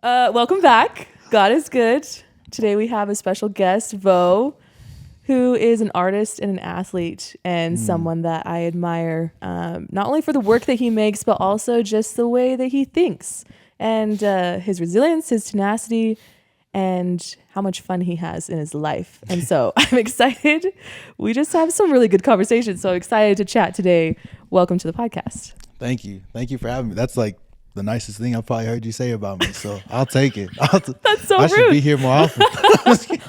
Welcome back. God is good. Today we have a special guest, Vou, who is an artist and an athlete and someone that I admire, not only for the work that he makes, but also just the way that he thinks and his resilience, his tenacity, and how much fun he has in his life. And so I'm excited. We just have some really good conversations. So excited to chat today. Welcome to the podcast. Thank you. Thank you for having me. That's like the nicest thing I've probably heard you say about me. So I'll take it. That's so I rude. should be here more often.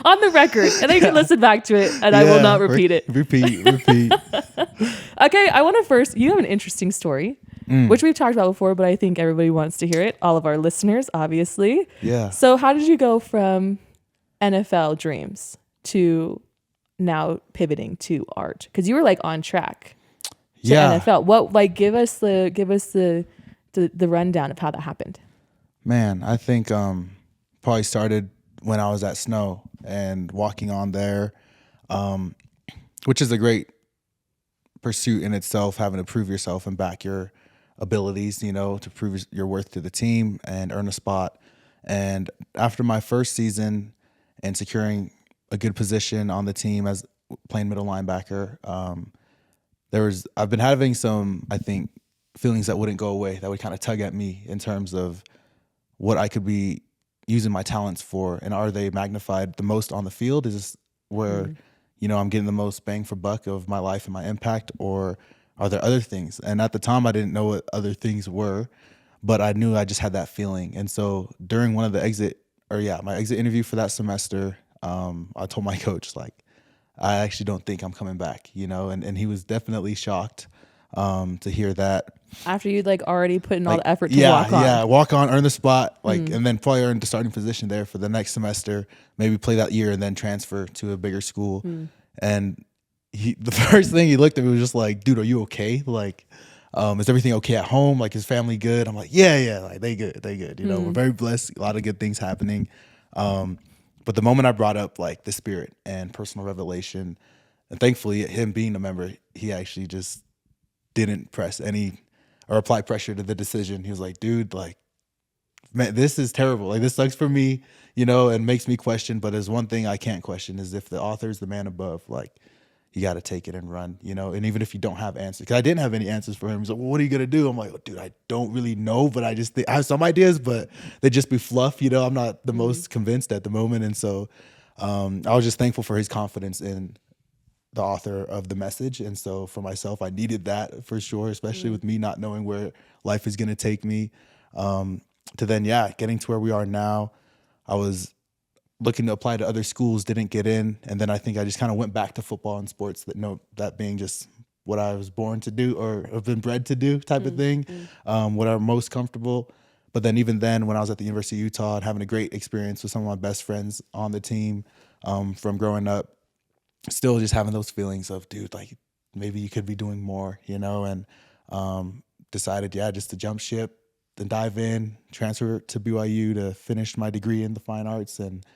On the record. And then you can listen back to it and I will not repeat it. Repeat. Okay, I want to first, you have an interesting story, which we've talked about before, but I think everybody wants to hear it. All of our listeners, obviously. Yeah. So how did you go from NFL dreams to now pivoting to art? Because you were like on track to NFL. What, like, give us the rundown of how that happened. Man, I think probably started when I was at Snow and walking on there, which is a great pursuit in itself, having to prove yourself and back your abilities, you know, to prove your worth to the team and earn a spot. And after my first season and securing a good position on the team as playing middle linebacker, I've been having some, I think, feelings that wouldn't go away, that would kind of tug at me in terms of what I could be using my talents for, and are they magnified the most on the field? Is this where you know, I'm getting the most bang for buck of my life and my impact, or are there other things? And at the time, I didn't know what other things were, but I knew I just had that feeling. And so during one of the my exit interview for that semester, I told my coach, like, I actually don't think I'm coming back, you know, and he was definitely shocked to hear that. After you'd like already put in all the effort to walk on. Yeah, walk on, earn the spot, and then probably earn the starting position there for the next semester, maybe play that year and then transfer to a bigger school. And the first thing he looked at me was just like, dude, are you okay? Like, is everything okay at home? Like, is family good? I'm like, yeah, like they good. You know, we're very blessed, a lot of good things happening. But the moment I brought up like the spirit and personal revelation, and thankfully him being a member, he actually just didn't press any or apply pressure to the decision. He was like, dude, like, man, this is terrible. Like, this sucks for me, you know, and makes me question. But there's one thing I can't question, is if the author is the man above, like, you got to take it and run, you know. And even if you don't have answers, because I didn't have any answers for him. He's like, well, what are you going to do? I'm like, oh, dude, I don't really know, but I just think I have some ideas, but they just be fluff, you know. I'm not the most convinced at the moment. And so I was just thankful for his confidence in the author of the message. And so for myself, I needed that for sure, especially with me not knowing where life is going to take me. To then, getting to where we are now. I was looking to apply to other schools, didn't get in. And then I think I just kind of went back to football and sports, that being just what I was born to do or have been bred to do type of thing, what I'm most comfortable. But then even then, when I was at the University of Utah and having a great experience with some of my best friends on the team from growing up, still just having those feelings of, dude, like, maybe you could be doing more, you know, and decided, just to jump ship and dive in, transfer to BYU to finish my degree in the fine arts and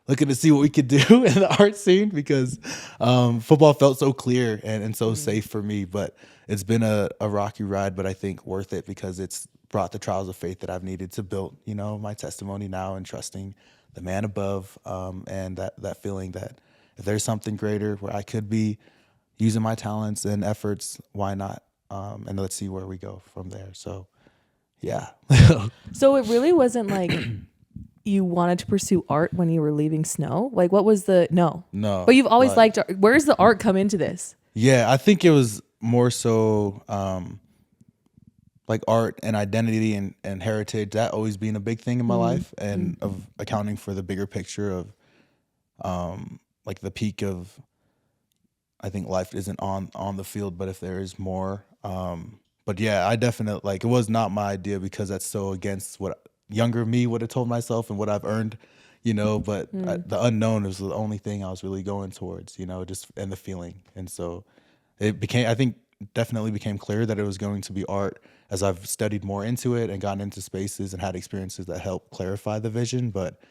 looking to see what we could do in the art scene, because football felt so clear and so safe for me. But it's been a rocky ride, but I think worth it, because it's brought the trials of faith that I've needed to build, you know, my testimony now, and trusting the man above, and that feeling that if there's something greater where I could be using my talents and efforts, why not? And let's see where we go from there. So, yeah. So it really wasn't like you wanted to pursue art when you were leaving Snow? Like, what was no. But you've always liked art. Where's the art come into this? Yeah, I think it was more so like art and identity and heritage, that always being a big thing in my life, and of accounting for the bigger picture of like the peak of, I think life isn't on the field, but if there is more. But yeah, I definitely, like, it was not my idea, because that's so against what younger me would have told myself and what I've earned, you know, but the unknown was the only thing I was really going towards, you know, just, and the feeling. And so it became, I think, definitely became clear that it was going to be art as I've studied more into it and gotten into spaces and had experiences that helped clarify the vision. But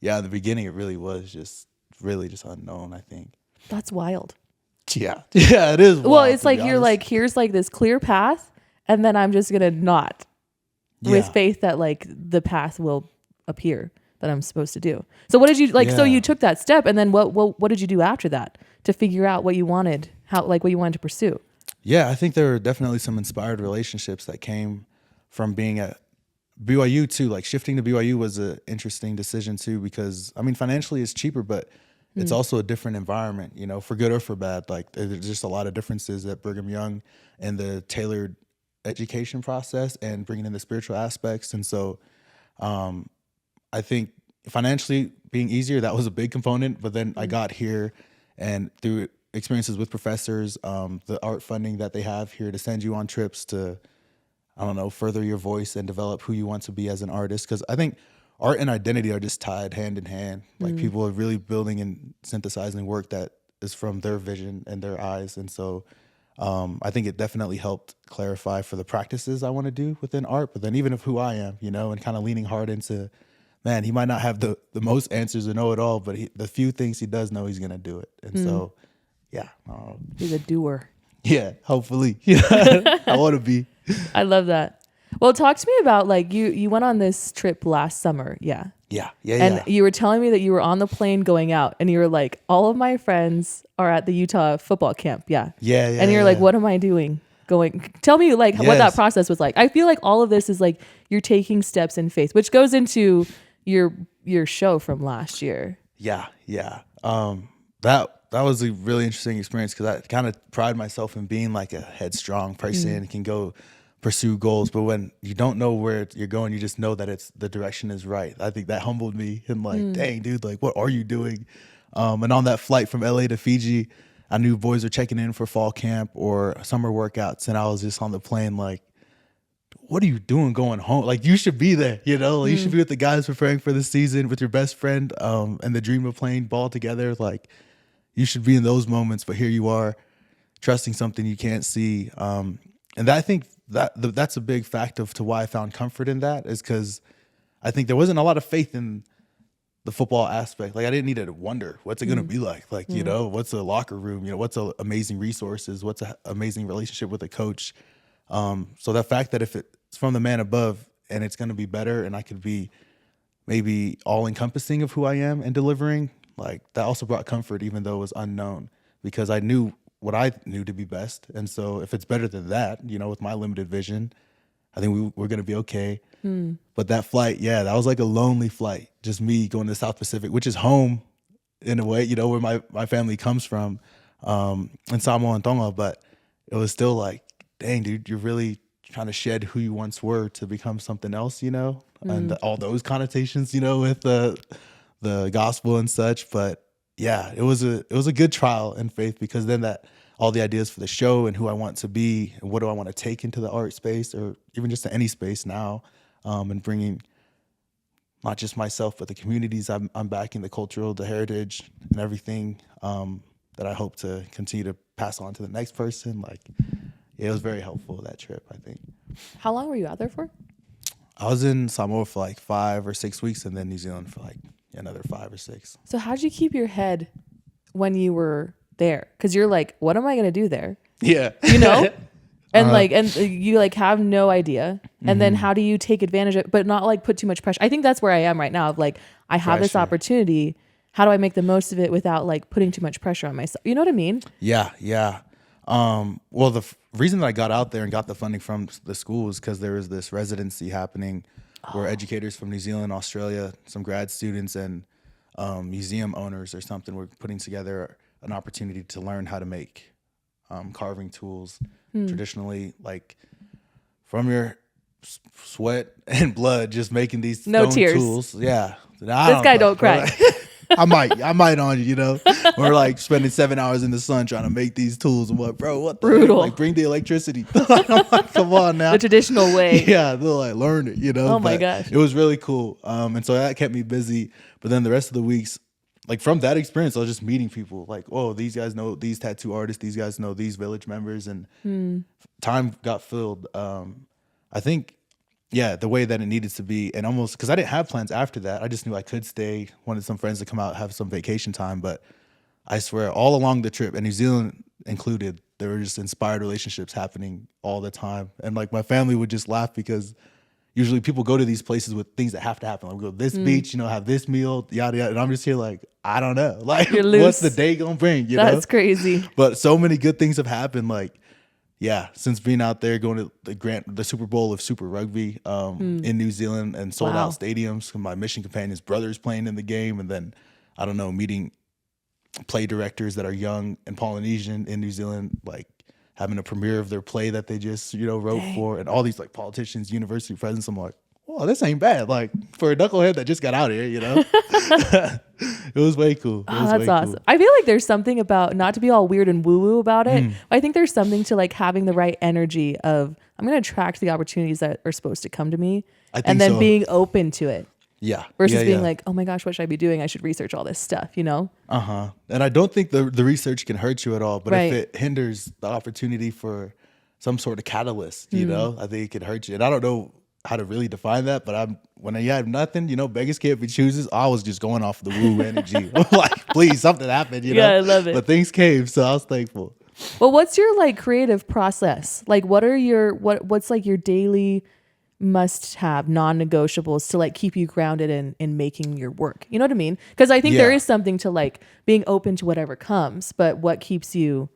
yeah, in the beginning, it really was just unknown, I think. That's wild. Yeah, it is wild, well, it's like you're like, here's like this clear path, and then I'm just gonna not with faith that like the path will up here that I'm supposed to do. So what did you like? So you took that step, and then what did you do after that to figure out what you wanted, what you wanted to pursue? Yeah, I think there were definitely some inspired relationships that came from being at BYU too. Like shifting to BYU was an interesting decision too, because I mean, financially it's cheaper, but it's also a different environment, you know, for good or for bad. Like there's just a lot of differences at Brigham Young and the tailored education process and bringing in the spiritual aspects. And so I think financially being easier, that was a big component. But then I got here, and through experiences with professors, the art funding that they have here to send you on trips to, I don't know, further your voice and develop who you want to be as an artist. Because I think art and identity are just tied hand in hand. Like people are really building and synthesizing work that is from their vision and their eyes. And so I think it definitely helped clarify for the practices I want to do within art, but then even of who I am, you know, and kind of leaning hard into, man, he might not have the most answers or know it all, but the few things he does know, he's going to do it. And so, yeah. He's a doer. Yeah, hopefully. I want to be. I love that. Well, talk to me about like you went on this trip last summer. Yeah. And you were telling me that you were on the plane going out, and you were like, all of my friends are at the Utah football camp. Yeah. And you're like, what am I doing? Tell me like what that process was like. I feel like all of this is like you're taking steps in faith, which goes into your show from last year. Yeah. That was a really interesting experience, because I kind of pride myself in being like a headstrong person and can go pursue goals. But when you don't know where you're going, you just know that the direction is right. I think that humbled me, and like, dang, dude, like, what are you doing? And on that flight from LA to Fiji, I knew boys were checking in for fall camp or summer workouts, and I was just on the plane like, what are you doing going home? Like, you should be there, you know? Like, you should be with the guys preparing for the season with your best friend, and the dream of playing ball together. Like, you should be in those moments, but here you are trusting something you can't see. And I think that's a big factor to why I found comfort in that, is because I think there wasn't a lot of faith in the football aspect. Like, I didn't need to wonder, what's it going to be like? Like, you know, what's a locker room? You know, what's amazing resources? What's an amazing relationship with a coach? So the fact that if it's from the man above and it's going to be better, and I could be maybe all encompassing of who I am and delivering, like, that also brought comfort, even though it was unknown, because I knew what I knew to be best. And so if it's better than that, you know, with my limited vision, I think we're going to be okay. But that flight, that was like a lonely flight. Just me going to the South Pacific, which is home in a way, you know, where my family comes from, in Samoa and Tonga. But it was still like, dang, dude, you're really trying to shed who you once were to become something else, you know, and all those connotations, you know, with the gospel and such. But yeah, it was a good trial in faith, because then all the ideas for the show and who I want to be and what do I want to take into the art space, or even just to any space now, and bringing not just myself, but the communities I'm backing, the cultural, the heritage, and everything that I hope to continue to pass on to the next person. Like, it was very helpful, that trip, I think. How long were you out there for? I was in Samoa for like 5 or 6 weeks, and then New Zealand for like another 5 or 6. So how'd you keep your head when you were there? Because you're like, what am I going to do there? Yeah. You know? And and you like have no idea. And then how do you take advantage of it, but not like put too much pressure? I think that's where I am right now, of like, I have this opportunity. How do I make the most of it without like putting too much pressure on myself? You know what I mean? Yeah. Well, the reason that I got out there and got the funding from the school is because there was this residency happening where educators from New Zealand, Australia, some grad students, and museum owners or something were putting together an opportunity to learn how to make carving tools traditionally, like from your sweat and blood, just making these no stone tears. Tools. Yeah. This guy don't cry. I might on you, you know. We're like spending 7 hours in the sun trying to make these tools. I'm like, bro, what the brutal? Heck? Like, bring the electricity. I'm like, come on now. The traditional way. Yeah, they're like, learn it, you know. Oh my gosh. It was really cool. And so that kept me busy. But then the rest of the weeks, like from that experience, I was just meeting people. Like, oh, these guys know these tattoo artists. These guys know these village members, and time got filled. I think. Yeah, the way that it needed to be, and almost because I didn't have plans after that. I just knew I could stay, wanted some friends to come out, have some vacation time. But I swear, all along the trip, and New Zealand included, there were just inspired relationships happening all the time. And like my family would just laugh because, usually people go to these places with things that have to happen. Like we go to this beach, have this meal, yada yada. And I'm just here like, I don't know. Like what's the day gonna bring? That's crazy. But so many good things have happened. Like, yeah, since being out there, going to the Super Bowl of Super Rugby in New Zealand and sold out stadiums. My mission companion's brother's playing in the game, and then I don't know, meeting play directors that are young and Polynesian in New Zealand, like having a premiere of their play that they just wrote for, and all these like politicians, university presidents. I'm like, oh, this ain't bad. Like for a knucklehead that just got out here, it was way cool. That's awesome. Cool. I feel like there's something about, not to be all weird and woo woo about it, but I think there's something to like having the right energy of, I'm going to attract the opportunities that are supposed to come to me, and then being open to it. Yeah. Versus being like, oh my gosh, what should I be doing? I should research all this stuff, And I don't think the research can hurt you at all, but if it hinders the opportunity for some sort of catalyst, I think it could hurt you. And I don't know how to really define that, but when I have nothing, beggars can't be choosers. I was just going off the woo energy. I'm like, please, something happened, Yeah, I love it. But things came, so I was thankful. Well, what's your like creative process? Like, what are your what's like your daily must have non-negotiables to like keep you grounded in making your work? You know what I mean? Because I think there is something to like being open to whatever comes, but what keeps you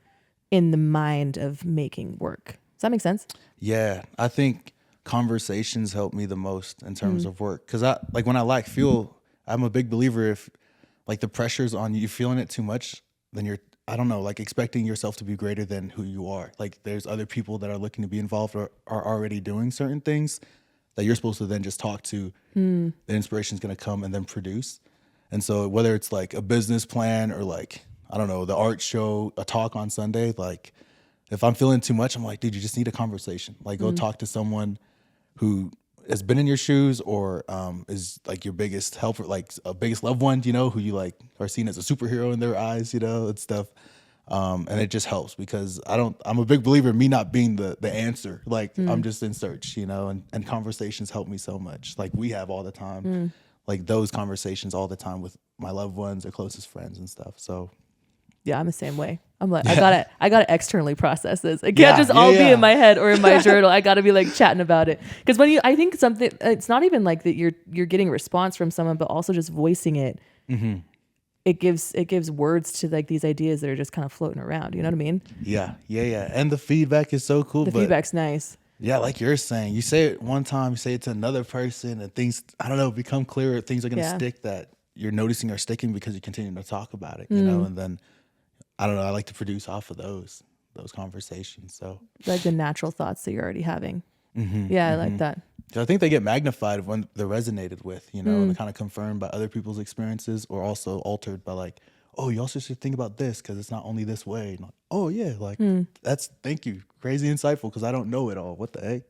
in the mind of making work? Does that make sense? Yeah, I think conversations help me the most in terms of work. Because when I lack fuel, I'm a big believer if like the pressure's on you, feeling it too much, then you're, I don't know, like expecting yourself to be greater than who you are. Like there's other people that are looking to be involved or are already doing certain things that you're supposed to then just talk to. The inspiration's going to come and then produce. And so whether it's like a business plan or like, I don't know, the art show, a talk on Sunday, like if I'm feeling too much, I'm like, dude, you just need a conversation. Like go talk to someone who has been in your shoes or is like your biggest helper, like a biggest loved one, who you like are seen as a superhero in their eyes, and stuff. And it just helps because I'm a big believer in me not being the answer. Like I'm just in search, and conversations help me so much. Like we have all the time, like those conversations all the time with my loved ones or closest friends and stuff. So yeah, I'm the same way. I'm like, I gotta externally process this. It can't just all be in my head or in my journal. I gotta be like chatting about it. Because I think something, it's not even like that you're getting a response from someone, but also just voicing it. It gives words to like these ideas that are just kind of floating around. You know what I mean? Yeah. And the feedback is so cool. The feedback's nice. Yeah, like you're saying, you say it one time, you say it to another person, and things, I don't know, become clearer. Things are gonna stick that you're noticing are sticking because you continue to talk about it. And then I don't know, I like to produce off of those conversations. So like the natural thoughts that you're already having. I like that. So I think they get magnified when they're resonated with, and they're kind of confirmed by other people's experiences or also altered by like, oh, you also should think about this because it's not only this way. Like, oh yeah, like thank you, crazy insightful because I don't know it all. What the heck?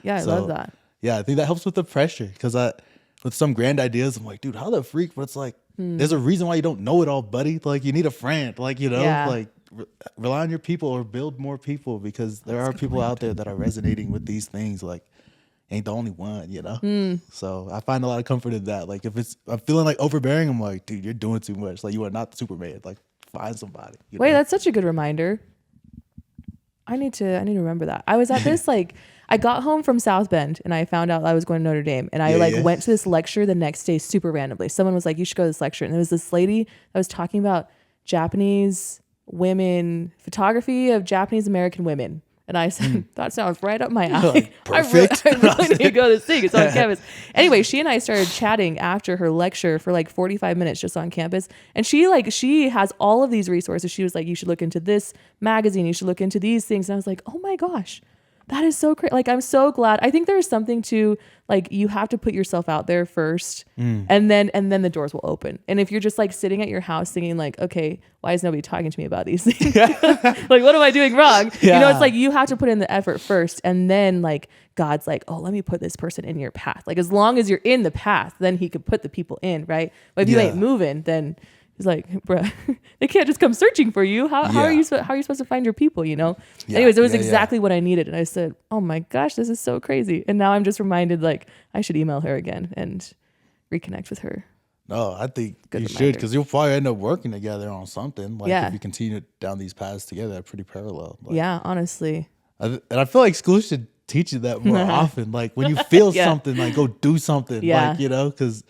I love that. Yeah, I think that helps with the pressure because with some grand ideas, I'm like, dude, how the freak? But it's like, there's a reason why you don't know it all, buddy. Like you need a friend, like, like rely on your people or build more people because there are people out there that are resonating with these things. Like ain't the only one, So I find a lot of comfort in that. Like if I'm feeling like overbearing, I'm like, dude, you're doing too much. Like you are not the Superman. Like find somebody. Wait, that's such a good reminder. I need to remember that. I was at this I got home from South Bend and I found out I was going to Notre Dame and I went to this lecture the next day super randomly. Someone was like, you should go to this lecture. And there was this lady that was talking about Japanese women, photography of Japanese American women. And I said, that sounds right up my alley. Like, perfect. I really need to go to this thing. It's on campus. Anyway, she and I started chatting after her lecture for like 45 minutes just on campus. And she has all of these resources. She was like, you should look into this magazine. You should look into these things. And I was like, oh my gosh, that is so great. Like, I'm so glad. I think there's something to like, you have to put yourself out there first and then the doors will open. And if you're just like sitting at your house thinking like, okay, why is nobody talking to me about these things? Like, what am I doing wrong? Yeah. It's like, you have to put in the effort first. And then like, God's like, oh, let me put this person in your path. Like, as long as you're in the path, then he could put the people in, right? But if you ain't moving, then he's like, bruh, they can't just come searching for you. How are you supposed to find your people, Anyways, it was exactly what I needed. And I said, oh my gosh, this is so crazy. And now I'm just reminded like I should email her again and reconnect with her. No, I think you should because you'll probably end up working together on something. Like if you continue down these paths together, they're pretty parallel. Like, honestly. And I feel like schools should teach you that more often. Like when you feel Yeah. something, like go do something. Yeah. Like, you know, because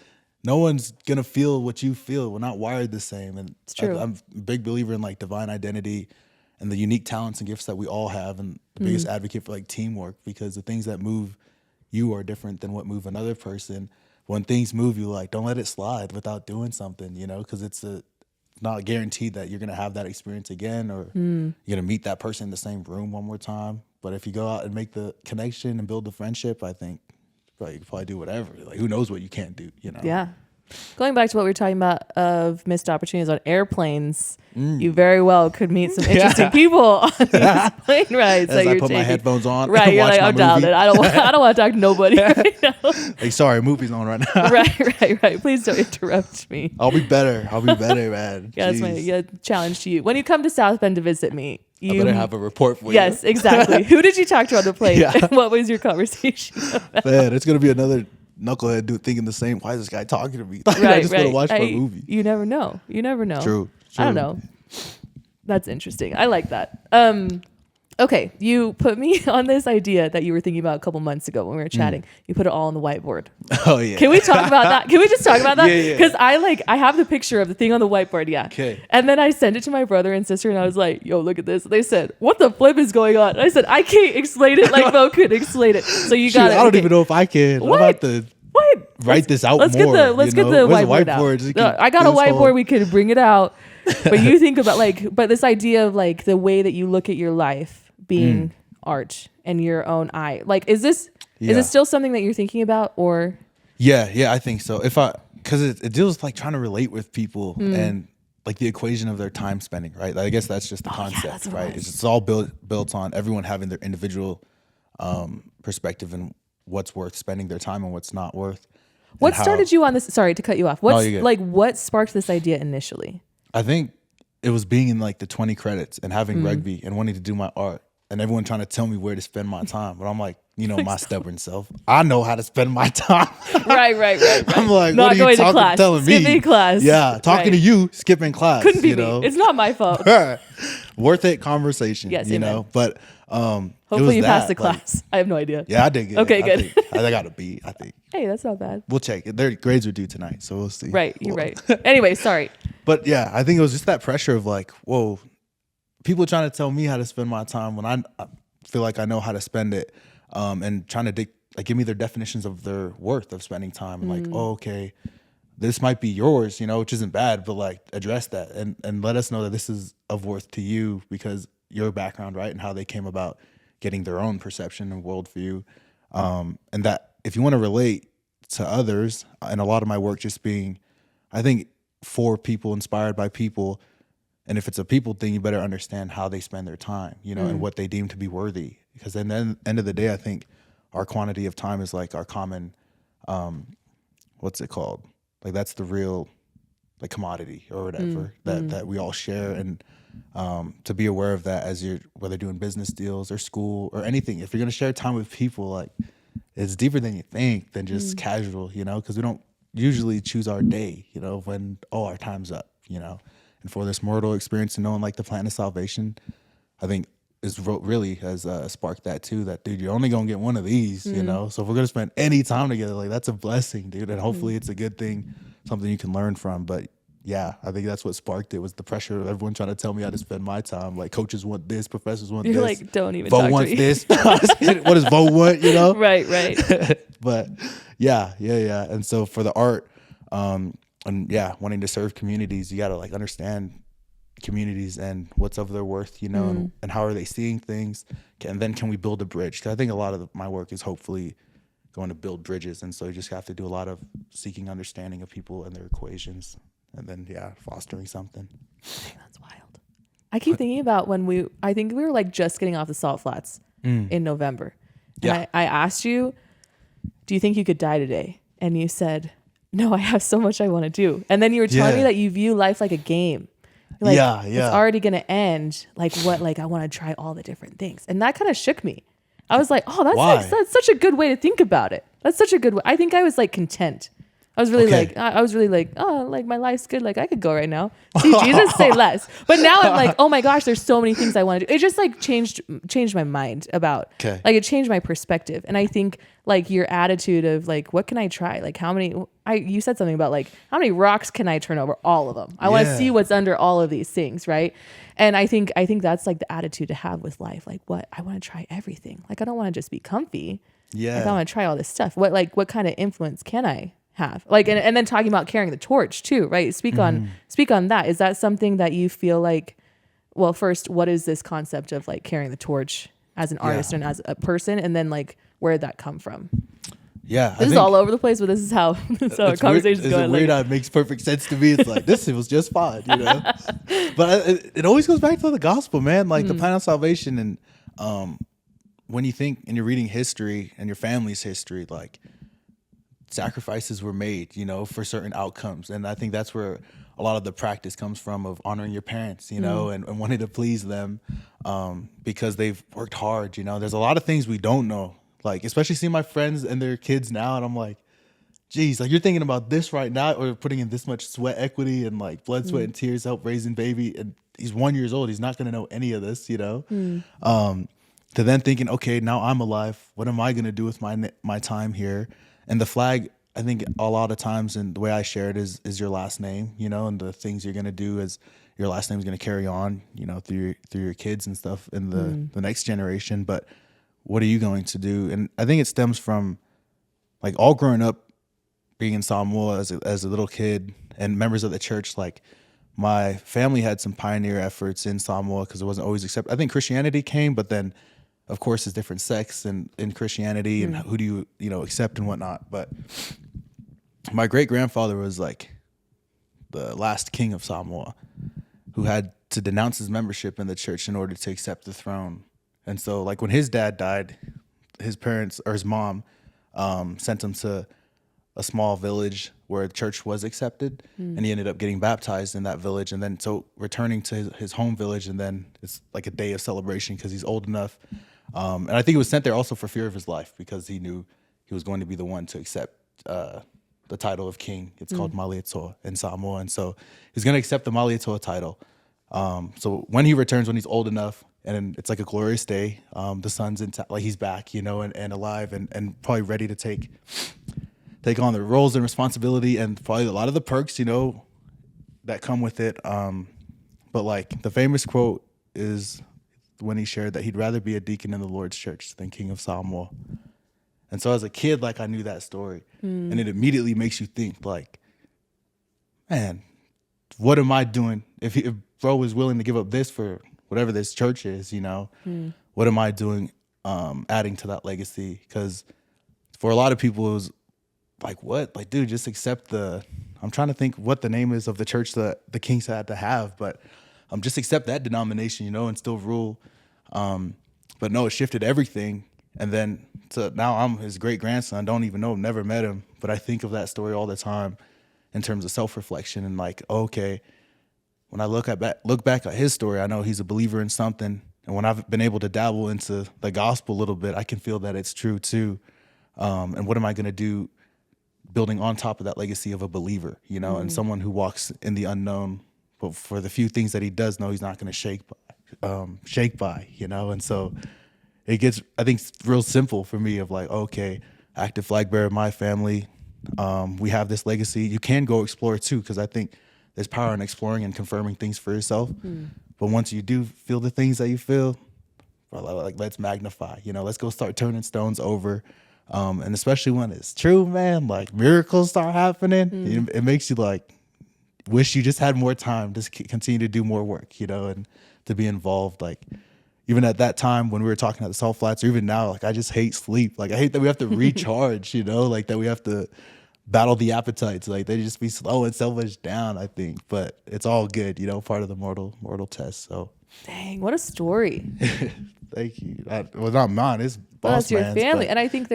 no one's gonna feel what you feel. We're not wired the same. And It's true. I'm a big believer in like divine identity and the unique talents and gifts that we all have, and the biggest advocate for like teamwork, because the things that move you are different than what move another person. When things move you, like don't let it slide without doing something, you know, because it's not guaranteed that you're gonna have that experience again, or you're gonna meet that person in the same room one more time. But if you go out and make the connection and build the friendship, I think like you can probably do whatever. Like who knows what you can't do, you know? Yeah. Going back to what we were talking about of missed opportunities on airplanes, you very well could meet some interesting people on these plane rides. As that I you're put my taking. headphones on, Right, and you're watch like, my I'm down. movie. I don't want to talk to nobody right now. Like, sorry, movie's on right now. Right. Please don't interrupt me. I'll be better, man. Yeah, that's my challenge to you. When you come to South Bend to visit me, I better have a report for you. Yes, exactly. Who did you talk to on the plane? Yeah. What was your conversation about? Man, it's gonna be another knucklehead dude thinking the same. Why is this guy talking to me? Like, I just want to watch my movie. You never know. True. I don't know. That's interesting. I like that. Okay, you put me on this idea that you were thinking about a couple months ago when we were chatting. You put it all on the whiteboard. Oh yeah. Can we talk about that? Can we just talk about that? Yeah. Because I have the picture of the thing on the whiteboard. Yeah. Okay. And then I sent it to my brother and sister, and I was like, "Yo, look at this." They said, "What the flip is going on?" And I said, "I can't explain it like Bo could explain it." So you got it. I don't even know if I can. What? I'm about to What? write this out Let's more. Let's get the Where's whiteboard out. I got a whiteboard. We could bring it out. But you think about but this idea of like the way that you look at your life being art and your own eye. Like, is this still something that you're thinking about, or? Yeah, I think so. Because it deals with like trying to relate with people and like the equation of their time spending, right? Like, I guess that's just the concept, right? It's all built on everyone having their individual perspective and what's worth spending their time and what's not worth. What started you on this? Sorry to cut you off. you're good. What sparked this idea initially? I think it was being in like the 20 credits and having rugby and wanting to do my art, and everyone trying to tell me where to spend my time. But I'm like, my stubborn self, I know how to spend my time. Right. I'm like, Not what are going you to class, telling me? skipping class. Yeah, talking to you, skipping class. Couldn't be me. It's not my fault. Worth it conversation. Yes, you amen. know. But Hopefully you passed the class. I have no idea. Yeah, I did good. Okay, good. I got a B, I think. Hey, that's not bad. We'll check it. Their grades are due tonight, so we'll see. Right, you're right. Anyway, sorry. But yeah, I think it was just that pressure of like, whoa, people trying to tell me how to spend my time when I feel like I know how to spend it, and trying to give me their definitions of their worth of spending time. And like, oh, okay, this might be yours, which isn't bad, but like address that and let us know that this is of worth to you because your background, right, and how they came about getting their own perception and worldview, and that if you want to relate to others, and a lot of my work just being, I think, for people, inspired by people. And if it's a people thing, you better understand how they spend their time, and what they deem to be worthy. Because at the end of the day, I think our quantity of time is like our common, what's it called? Like that's the real, like commodity or whatever that we all share. And to be aware of that as you're, whether doing business deals or school or anything, if you're gonna share time with people, like it's deeper than you think than just casual, because we don't usually choose our day, when our time's up, And for this mortal experience and knowing like the plan of salvation, I think really has sparked that too. That dude, you're only gonna get one of these, So if we're gonna spend any time together, like that's a blessing, dude. And hopefully it's a good thing, something you can learn from. But yeah, I think that's what sparked it, was the pressure of everyone trying to tell me how to spend my time. Like coaches want this, professors want You're this. like, don't even Vo talk wants to me. this. What does Vo want? Right. But yeah. And so for the art, and yeah, wanting to serve communities, you got to like understand communities and what's of their worth, and how are they seeing things, and then can we build a bridge? Because I think a lot of my work is hopefully going to build bridges, and so you just have to do a lot of seeking understanding of people and their equations, and then fostering something. That's wild. I keep thinking about when I think we were like just getting off the salt flats in November. And I asked you, do you think you could die today? And you said, no, I have so much I want to do. And then you were telling me that you view life like a game. Like, it's already going to end. Like what? Like I want to try all the different things. And that kind of shook me. I was like, oh, that's such a good way to think about it. That's such a good way. I think I was like content I was really Okay. like, oh, like my life's good. Like I could go right now. See Jesus, say less. But now I'm like, oh my gosh, there's so many things I want to do. It just like changed my mind about, Okay. like it changed my perspective. And I think like your attitude of like, what can I try? Like you said something about like, how many rocks can I turn over? All of them. I want to see what's under all of these things. Right. And I think that's like the attitude to have with life. Like what? I want to try everything. Like I don't want to just be comfy. Yeah. Like I want to try all this stuff. What kind of influence can I have? Like, and then talking about carrying the torch too, right? Speak on that. Is that something that you feel like, well, first, what is this concept of like carrying the torch as an artist and as a person? And then like, where did that come from? Yeah. This is all over the place, but this is how our conversation's going. It's weird how it makes perfect sense to me. It's like, this was just fine, you know? But it always goes back to the gospel, man. Like the plan of salvation. And when you think and you're reading history and your family's history, like sacrifices were made, you know, for certain outcomes. And I think that's where a lot of the practice comes from, of honoring your parents, you know, and wanting to please them because they've worked hard, you know. There's a lot of things we don't know, like especially seeing my friends and their kids now. And I'm like, geez, like you're thinking about this right now, or putting in this much sweat equity and like blood, sweat, and tears help raising baby. And he's 1 year old. He's not going to know any of this, you know. To then thinking, okay, now I'm alive. What am I going to do with my time here? And the flag, I think a lot of times, and the way I share it is your last name, you know, and the things you're going to do is your last name is going to carry on, you know, through your kids and stuff in the next generation. But what are you going to do? And I think it stems from like all growing up being in Samoa as a little kid and members of the church. Like my family had some pioneer efforts in Samoa because it wasn't always accepted. I think Christianity came, but then of course, there's different sects in Christianity and who do you know, accept and whatnot. But my great grandfather was like the last king of Samoa, who had to denounce his membership in the church in order to accept the throne. And so, like when his dad died, his parents or his mom sent him to a small village where the church was accepted, and he ended up getting baptized in that village, and then so returning to his home village, and then it's like a day of celebration because he's old enough. And I think he was sent there also for fear of his life, because he knew he was going to be the one to accept the title of king. It's called Malietoa in Samoa, and so he's going to accept the Malietoa title. So when he returns, when he's old enough, and it's like a glorious day, the son's like he's back, you know, and alive, and probably ready to take on the roles and responsibility and probably a lot of the perks, you know, that come with it. But like the famous quote is when he shared that he'd rather be a deacon in the Lord's church than king of Samoa. And so as a kid, like I knew that story, and it immediately makes you think like, man, what am I doing? If bro was willing to give up this for whatever this church is, you know, what am I doing adding to that legacy? Because for a lot of people, it was like, what? Like, dude, just accept I'm trying to think what the name is of the church that the kings had to have, but just accept that denomination, you know, and still rule. But no, it shifted everything. And then so now I'm his great grandson, don't even know him, never met him, but I think of that story all the time in terms of self-reflection and like, okay, when I look back at his story, I know he's a believer in something. And when I've been able to dabble into the gospel a little bit, I can feel that it's true too. And what am I going to do building on top of that legacy of a believer, you know, and someone who walks in the unknown, but for the few things that he does know, he's not going to shake by, you know? And so it gets, I think, real simple for me of like, okay, active flag bearer of my family. We have this legacy. You can go explore too, because I think there's power in exploring and confirming things for yourself. But once you do feel the things that you feel, like let's magnify, you know, let's go start turning stones over. And especially when it's true, man, like miracles start happening. It makes you like, wish you just had more time to continue to do more work, you know, and to be involved. Like even at that time when we were talking at the Salt Flats, or even now, like I just hate sleep. Like I hate that we have to recharge, you know, like that we have to battle the appetites. Like they just be slowing so much down, I think. But it's all good, you know, part of the mortal test. So dang, what a story. Thank you. Well, not mine. It's boss that's your man's, family. but And I think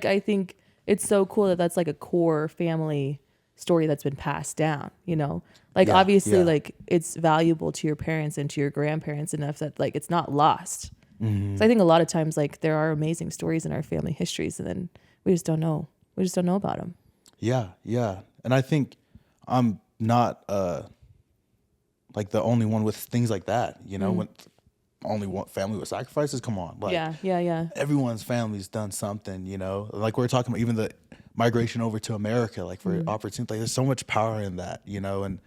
I think it's so cool that that's like a core family story that's been passed down, you know, like obviously like it's valuable to your parents and to your grandparents enough that like it's not lost. So I think a lot of times like there are amazing stories in our family histories, and then we just don't know about them. Yeah. And I think I'm not like the only one with things like that, when only one family with sacrifices. Come on. Like Yeah. everyone's family's done something, like we're talking about even the migration over to America, like for opportunity. Like there's so much power in that, and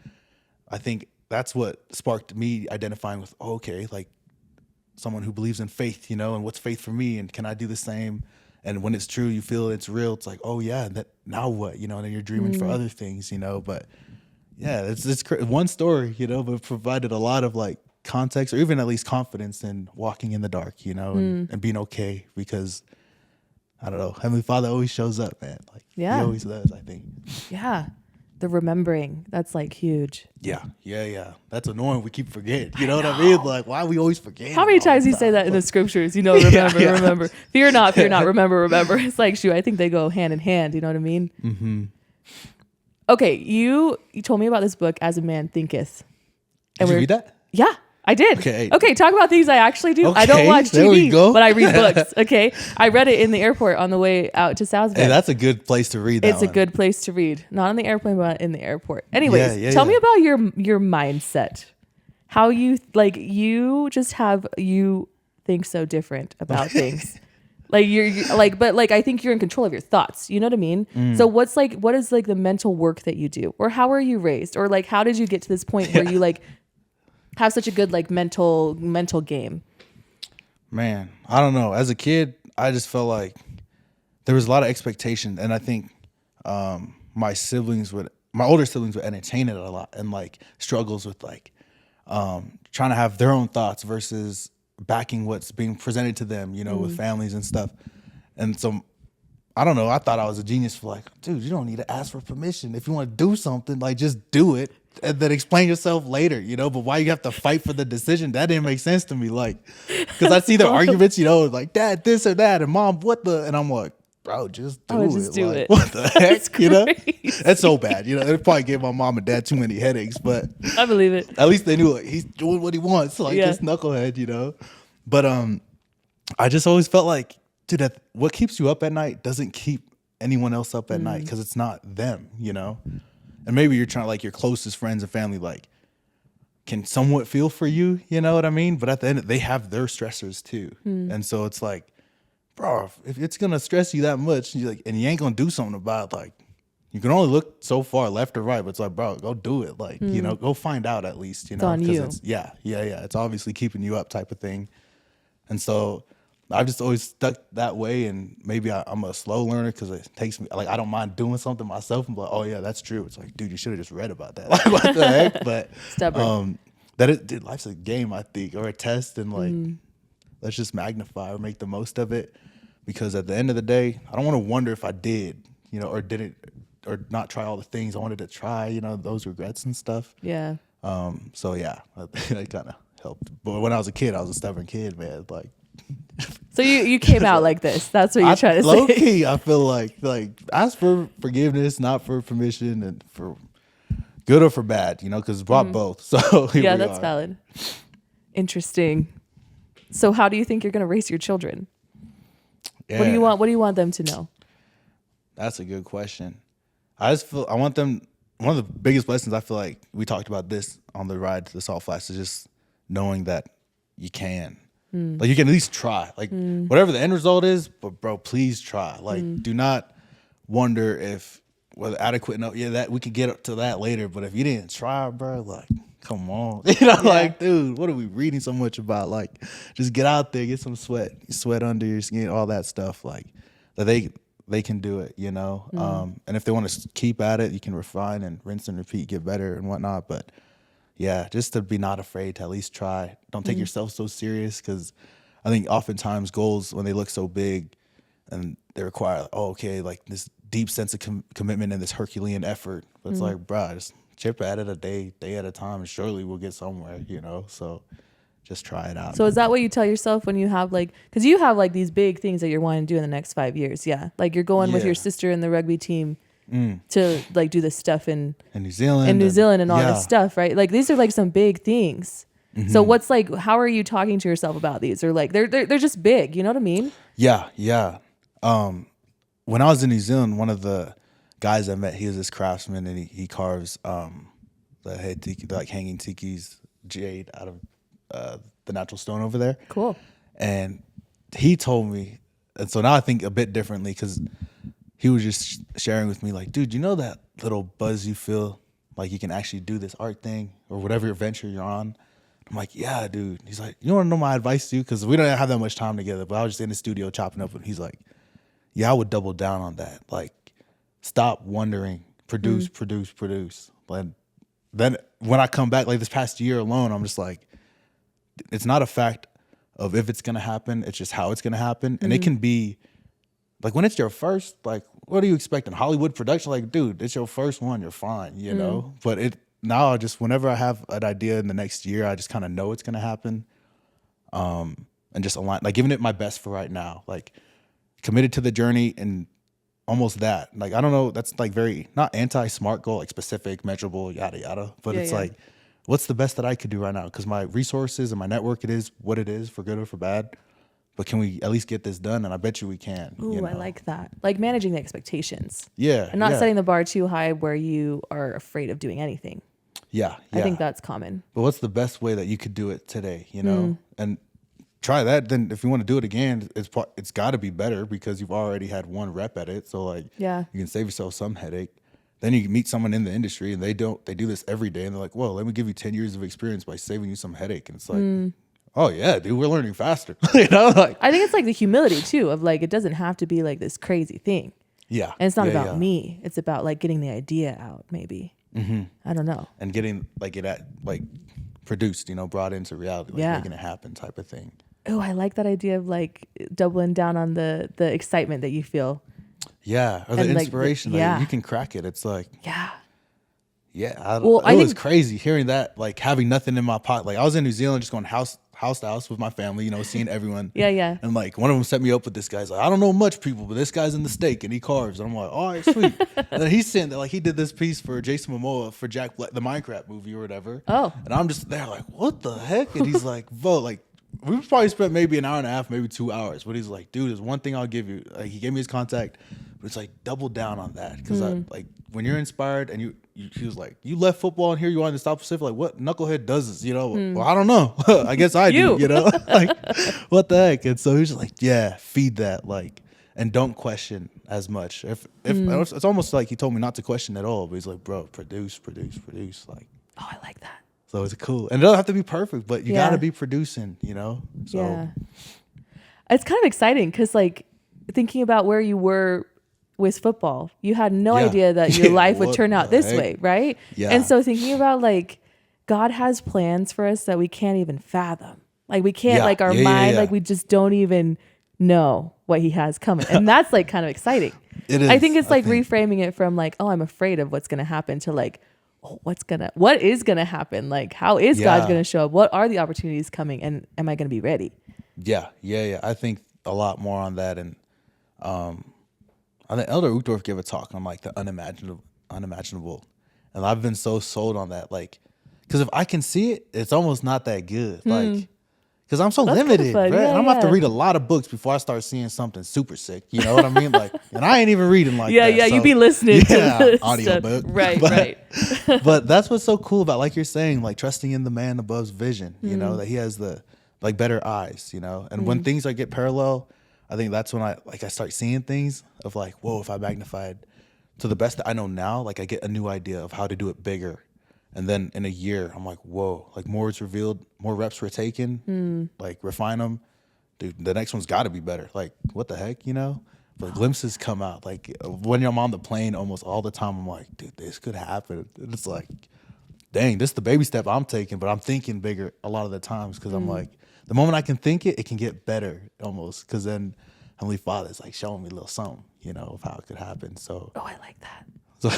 I think that's what sparked me identifying with, okay, like someone who believes in faith, and what's faith for me, and can I do the same? And when it's true, you feel it's real. It's like, oh yeah, that now what, and then you're dreaming for other things, but yeah, it's one story, but provided a lot of like context, or even at least confidence in walking in the dark, and being okay, because I don't know, Heavenly Father always shows up, man. Like he always does, I think. Yeah. The remembering, that's like huge. Yeah. That's annoying. We keep forgetting. You know what I mean? Like, why we always forget? How many times you say that in the scriptures? Remember. Fear not, remember. It's like, shoot, I think they go hand in hand. You know what I mean? Mm-hmm. Okay, you told me about this book, As a Man Thinketh. Did you read that? Yeah, I did. Okay. Talk about things I actually do. Okay, I don't watch there we TV, go. but I read books. Okay, I read it in the airport on the way out to South Bend. Hey, that's a good place to read. It's a good place to read, not on the airplane, but in the airport. Anyways, tell me about your mindset. How you you think so different about things. Like but I think you're in control of your thoughts. You know what I mean? So what is like the mental work that you do, or how are you raised, or like how did you get to this point where you like have such a good like mental game? Man, I don't know. As a kid, I just felt like there was a lot of expectation, and I think my older siblings would entertain it a lot, and like struggles with like trying to have their own thoughts versus backing what's being presented to them, with families and stuff. And so I don't know, I thought I was a genius for like, dude, you don't need to ask for permission. If you want to do something, like just do it and then explain yourself later, but why you have to fight for the decision? That didn't make sense to me. Like, because I see their arguments, like, Dad, this or that, and Mom, what the, and I'm like, bro, just do it. Just do it. What the heck? That's so bad. It probably gave my mom and dad too many headaches, but I believe it. At least they knew like, he's doing what he wants, like this knucklehead, But I just always felt like, dude, that what keeps you up at night doesn't keep anyone else up at night, because it's not them, And maybe you're trying, like your closest friends and family, like can somewhat feel for you, you know what I mean? But at the end, they have their stressors too, and so it's like, bro, if it's gonna stress you that much, and you ain't gonna do something about it, like you can only look so far left or right, but it's like, bro, go do it, like go find out at least, It's on you. It's, it's obviously keeping you up, type of thing. And so I've just always stuck that way, and maybe I'm a slow learner because it takes me, like I don't mind doing something myself and be like, oh yeah, that's true. It's like, dude, you should have just read about that. Like what the heck? But stubborn. Dude, life's a game, I think, or a test, and like let's just magnify or make the most of it, because at the end of the day, I don't want to wonder if I did, or didn't, or not try all the things I wanted to try, those regrets and stuff. Yeah. So yeah, that kind of helped. But when I was a kid, I was a stubborn kid, man. Like, so you came out like this. That's what you're trying to say. Low key, I feel like ask for forgiveness, not for permission, and for good or for bad, because it brought both. So yeah, that's valid. Interesting. So how do you think you're going to raise your children? Yeah. What do you want them to know? That's a good question. I want them. One of the biggest lessons, I feel like we talked about this on the ride to the Salt Flats, is just knowing that you can. Like you can at least try. Like whatever the end result is, but bro, please try. Like do not wonder if whether adequate enough. Yeah, that we could get up to that later. But if you didn't try, bro, like come on. Like dude, what are we reading so much about? Like just get out there, get some sweat under your skin, all that stuff. Like that they can do it, and if they want to keep at it, you can refine and rinse and repeat, get better and whatnot. But yeah, just to be not afraid to at least try. Don't take yourself so serious, because I think oftentimes goals, when they look so big and they require, like this deep sense of commitment and this Herculean effort. But it's like, bro, just chip at it a day at a time, and surely we'll get somewhere, So just try it out. So is that what you tell yourself when you have because you have these big things that you're wanting to do in the next 5 years? Yeah. Like you're going with your sister and the rugby team to do this stuff in New Zealand and all this stuff, right? Like these are some big things. So what's how are you talking to yourself about these? Or they're just big, you know what I mean? Yeah. When I was in New Zealand, one of the guys I met, he was this craftsman, and he carves the head tiki, like hanging tikis, jade out of the natural stone over there. Cool. And he told me, and so now I think a bit differently, because he was just sharing with me, like, dude, you know that little buzz you feel like you can actually do this art thing or whatever venture you're on? I'm like, yeah, dude. He's like, you want to know my advice to you? Because we don't have that much time together, but I was just in the studio chopping up, and he's like, yeah, I would double down on that. Like, stop wondering, produce. But then when I come back, like this past year alone, I'm just like, it's not a fact of if it's going to happen. It's just how it's going to happen. And it can be, like, when it's your first, like, what are you expecting? Hollywood production? Like, dude, it's your first one. You're fine, you know? But now I just, whenever I have an idea in the next year, I just kind of know it's going to happen. And just align, like, giving it my best for right now. Like, committed to the journey and almost that. Like, I don't know, that's like very, not anti-SMART goal, like specific, measurable, yada, yada. But it's like, what's the best that I could do right now? Because my resources and my network, it is what it is, for good or for bad. But can we at least get this done? And I bet you we can. Ooh, you know? I like that. Like managing the expectations. Yeah. And not setting the bar too high where you are afraid of doing anything. Yeah. I think that's common. But what's the best way that you could do it today, you know? And try that. Then if you want to do it again, it's got to be better because you've already had one rep at it. So, like, you can save yourself some headache. Then you meet someone in the industry and they do this every day. And they're like, well, let me give you 10 years of experience by saving you some headache. And it's like, oh yeah, dude, we're learning faster. You know, like, I think it's like the humility too of like, it doesn't have to be like this crazy thing. Yeah. And it's not about me. It's about like getting the idea out maybe. I don't know. And getting like produced, you know, brought into reality, like making it happen type of thing. Oh, I like that idea of like doubling down on the excitement that you feel. Yeah. Or the inspiration. Like, you can crack it. It's like, it was crazy hearing that, like having nothing in my pocket. Like I was in New Zealand just going house to house with my family, you know, seeing everyone. And like one of them set me up with this guy's like, I don't know much people, but this guy's in the steak and he carves. And I'm like, all right, sweet. And then he's saying that like he did this piece for Jason Momoa for Jack Black, the Minecraft movie or whatever. Oh. And I'm just there like, what the heck? And he's like, Vo, like we probably spent maybe an hour and a half, maybe 2 hours. But he's like, dude, there's one thing I'll give you. Like he gave me his contact, but it's like double down on that. Because I like when you're inspired and he was like, you left football and here you are in the South Pacific. Like, what knucklehead does this? You know, well, I don't know. I guess I do, you know? Like, what the heck? And so he's just like, yeah, feed that. Like, and don't question as much. If it's almost like he told me not to question at all, but he's like, bro, produce. Like, oh, I like that. So it's cool. And it doesn't have to be perfect, but you got to be producing, you know? So. It's kind of exciting because, like, thinking about where you were with football, you had no idea that your life would turn out this way, right? Yeah. And so thinking about, like, God has plans for us that we can't even fathom. Like, we can't, like, our mind, like, we just don't even know what he has coming. And that's, like, kind of exciting. It is. I think it's, like, reframing it from, like, oh, I'm afraid of what's going to happen to, like, oh, what is going to happen? Like, how is God going to show up? What are the opportunities coming? And am I going to be ready? Yeah. I think a lot more on that. And I think Elder Uchtdorf gave a talk on like the unimaginable. And I've been so sold on that. Like, because if I can see it, it's almost not that good. Like, because I'm so limited, right? Yeah, and I'm gonna have to read a lot of books before I start seeing something super sick. You know what I mean? Like, and I ain't even reading like that. Yeah, you be listening to this audiobook. Right, right. But that's what's so cool about, like you're saying, like trusting in the man above's vision, you know, that he has the like better eyes, you know. And when things get parallel, I think that's when I start seeing things of like, whoa, if I magnified to the best that I know now, like I get a new idea of how to do it bigger. And then in a year, I'm like, whoa, like more is revealed, more reps were taken, like refine them. Dude, the next one's got to be better. Like, what the heck, you know? But glimpses come out. Like when I'm on the plane almost all the time, I'm like, dude, this could happen. And it's like, dang, this is the baby step I'm taking, but I'm thinking bigger a lot of the times because I'm like, the moment I can think it, it can get better almost. Because then Heavenly Father's like showing me a little something, you know, of how it could happen. So, oh, I like that. So